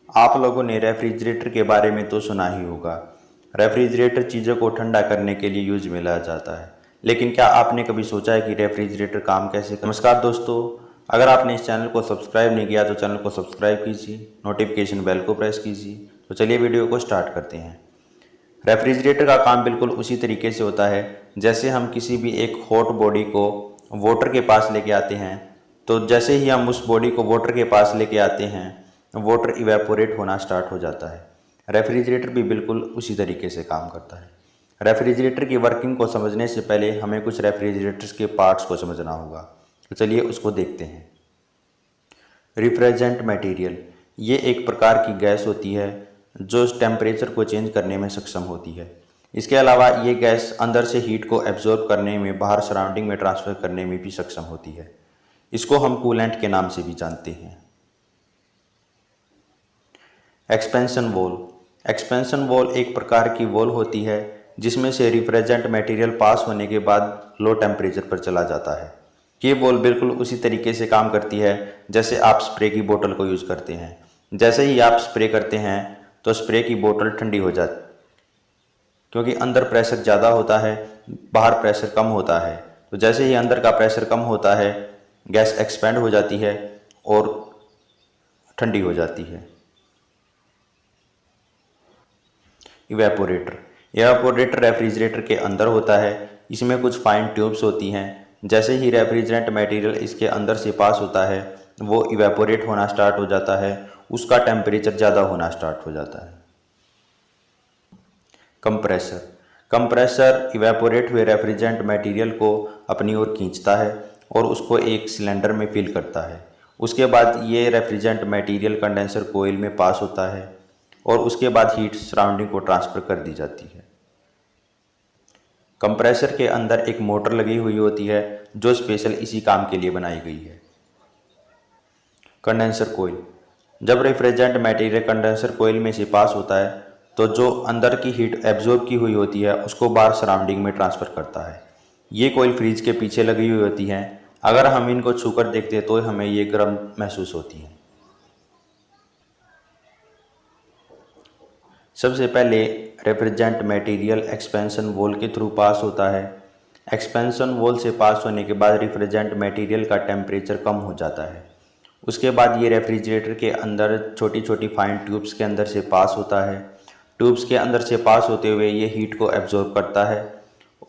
आप लोगों ने रेफ्रिजरेटर के बारे में तो सुना ही होगा। रेफ्रिजरेटर चीज़ों को ठंडा करने के लिए यूज में लाया जाता है, लेकिन क्या आपने कभी सोचा है कि रेफ्रिजरेटर काम कैसे करता है? नमस्कार दोस्तों, अगर आपने इस चैनल को सब्सक्राइब नहीं किया तो चैनल को सब्सक्राइब कीजिए, नोटिफिकेशन बेल को प्रेस कीजिए। तो चलिए वीडियो को स्टार्ट करते हैं। रेफ्रिजरेटर का काम बिल्कुल उसी तरीके से होता है जैसे हम किसी भी एक हॉट बॉडी को वाटर के पास लेके आते हैं। तो जैसे ही हम उस बॉडी को वाटर के पास लेके आते हैं, वाटर इवेपोरेट होना स्टार्ट हो जाता है। रेफ्रिजरेटर भी बिल्कुल उसी तरीके से काम करता है। रेफ्रिजरेटर की वर्किंग को समझने से पहले हमें कुछ रेफ्रिजरेटर्स के पार्ट्स को समझना होगा। तो चलिए उसको देखते हैं। रिफ्रिजरेंट मटेरियल ये एक प्रकार की गैस होती है जो टेम्परेचर को चेंज करने में सक्षम होती है। इसके अलावा ये गैस अंदर से हीट को एब्जॉर्ब करने में, बाहर सराउंडिंग में ट्रांसफ़र करने में भी सक्षम होती है। इसको हम कूलेंट के नाम से भी जानते हैं। Expansion valve. एक्सपेंशन वॉल एक प्रकार की वॉल होती है जिसमें से रिफ्रिजरेंट मटेरियल पास होने के बाद लो टेम्परेचर पर चला जाता है। ये वॉल बिल्कुल उसी तरीके से काम करती है जैसे आप स्प्रे की बोतल को यूज़ करते हैं। जैसे ही आप स्प्रे करते हैं तो स्प्रे की बोतल ठंडी हो जाती, क्योंकि अंदर प्रेशर ज़्यादा होता है, बाहर प्रेशर कम होता है। तो जैसे ही अंदर का प्रेशर कम होता है, गैस एक्सपेंड हो जाती है और ठंडी हो जाती है। इवेपोरेटर। इवेपोरेटर रेफ्रिजरेटर के अंदर होता है। इसमें कुछ फाइन ट्यूब्स होती हैं। जैसे ही रेफ्रिजरेंट मटेरियल इसके अंदर से पास होता है, वो इवेपोरेट होना स्टार्ट हो जाता है, उसका टेम्परेचर ज़्यादा होना स्टार्ट हो जाता है। कंप्रेसर। कंप्रेसर इवेपोरेट हुए रेफ्रिजरेंट मटेरियल को अपनी ओर खींचता है और उसको एक सिलेंडर में फिल करता है। उसके बाद ये रेफ्रिजरेंट मटेरियल कंडेंसर कोयल में पास होता है और उसके बाद हीट सराउंडिंग को ट्रांसफ़र कर दी जाती है। कंप्रेसर के अंदर एक मोटर लगी हुई होती है जो स्पेशल इसी काम के लिए बनाई गई है। कंडेंसर कोयल। जब रेफ्रिजरेंट मटेरियल कंडेंसर कोयल में से पास होता है तो जो अंदर की हीट एब्जॉर्ब की हुई होती है उसको बाहर सराउंडिंग में ट्रांसफ़र करता है। ये कोयल फ्रिज के पीछे लगी हुई होती हैं। अगर हम इनको छूकर देखते हैं तो हमें ये गर्म महसूस होती हैं। सबसे पहले रेफ्रिजरेंट मटेरियल एक्सपेंशन वॉल के थ्रू पास होता है। एक्सपेंशन वॉल से पास होने के बाद रेफ्रिजरेंट मटेरियल का टेम्परेचर कम हो जाता है। उसके बाद ये रेफ्रिजरेटर के अंदर छोटी छोटी फाइन ट्यूब्स के अंदर से पास होता है। ट्यूब्स के अंदर से पास होते हुए ये हीट को एब्जॉर्ब करता है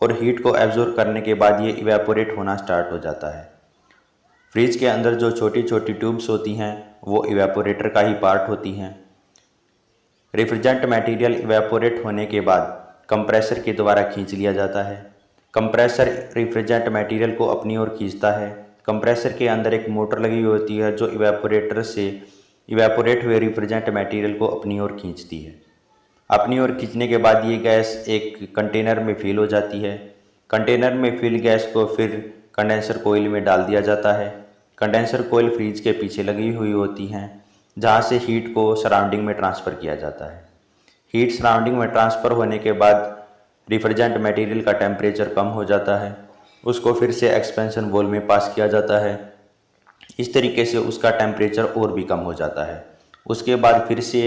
और हीट को एब्जॉर्ब करने के बाद ये इवेपोरेट होना स्टार्ट हो जाता है। फ्रिज के अंदर जो छोटी छोटी ट्यूब्स होती हैं वो इवेपोरेटर का ही पार्ट होती हैं। रेफ्रिजरेंट मटेरियल इवेपोरेट होने के बाद कंप्रेसर के द्वारा खींच लिया जाता है। कंप्रेसर रेफ्रिजरेंट मटेरियल को अपनी ओर खींचता है। कंप्रेसर के अंदर एक मोटर लगी हुई होती है जो इवेपोरेटर से इवेपोरेट हुए रेफ्रिजरेंट मटेरियल को अपनी ओर खींचती है। अपनी ओर खींचने के बाद ये गैस एक कंटेनर में फिल हो जाती है। कंटेनर में फिल गैस को फिर कंडेंसर कोयल में डाल दिया जाता है। कंडेंसर कोयल फ्रिज के पीछे लगी हुई होती हैं जहाँ से हीट को सराउंडिंग में ट्रांसफ़र किया जाता है। हीट सराउंडिंग में ट्रांसफ़र होने के बाद रिफ्रिजरेंट मटेरियल का टेम्परेचर कम हो जाता है, उसको फिर से एक्सपेंशन वॉल में पास किया जाता है। इस तरीके से उसका टेम्परेचर और भी कम हो जाता है। उसके बाद फिर से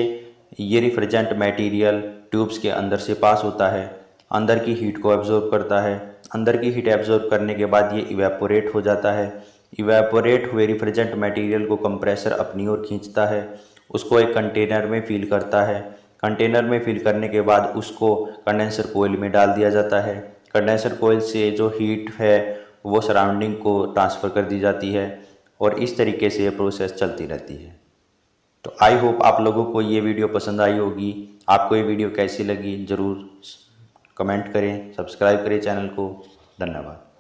ये रिफ्रिजरेंट मटेरियल ट्यूब्स के अंदर से पास होता है, अंदर की हीट को एब्जॉर्ब करता है। अंदर की हीट एब्जॉर्ब करने के बाद ये इवेपोरेट हो जाता है। इवेपोरेट हुए रिफ्रिजरेंट मटेरियल को कंप्रेसर अपनी ओर खींचता है, उसको एक कंटेनर में फिल करता है। कंटेनर में फिल करने के बाद उसको कंडेंसर कोयल में डाल दिया जाता है। कंडेंसर कोयल से जो हीट है वो सराउंडिंग को ट्रांसफ़र कर दी जाती है और इस तरीके से ये प्रोसेस चलती रहती है। तो आई होप आप लोगों को ये वीडियो पसंद आई होगी। आपको ये वीडियो कैसी लगी ज़रूर कमेंट करें, सब्सक्राइब करें चैनल को। धन्यवाद।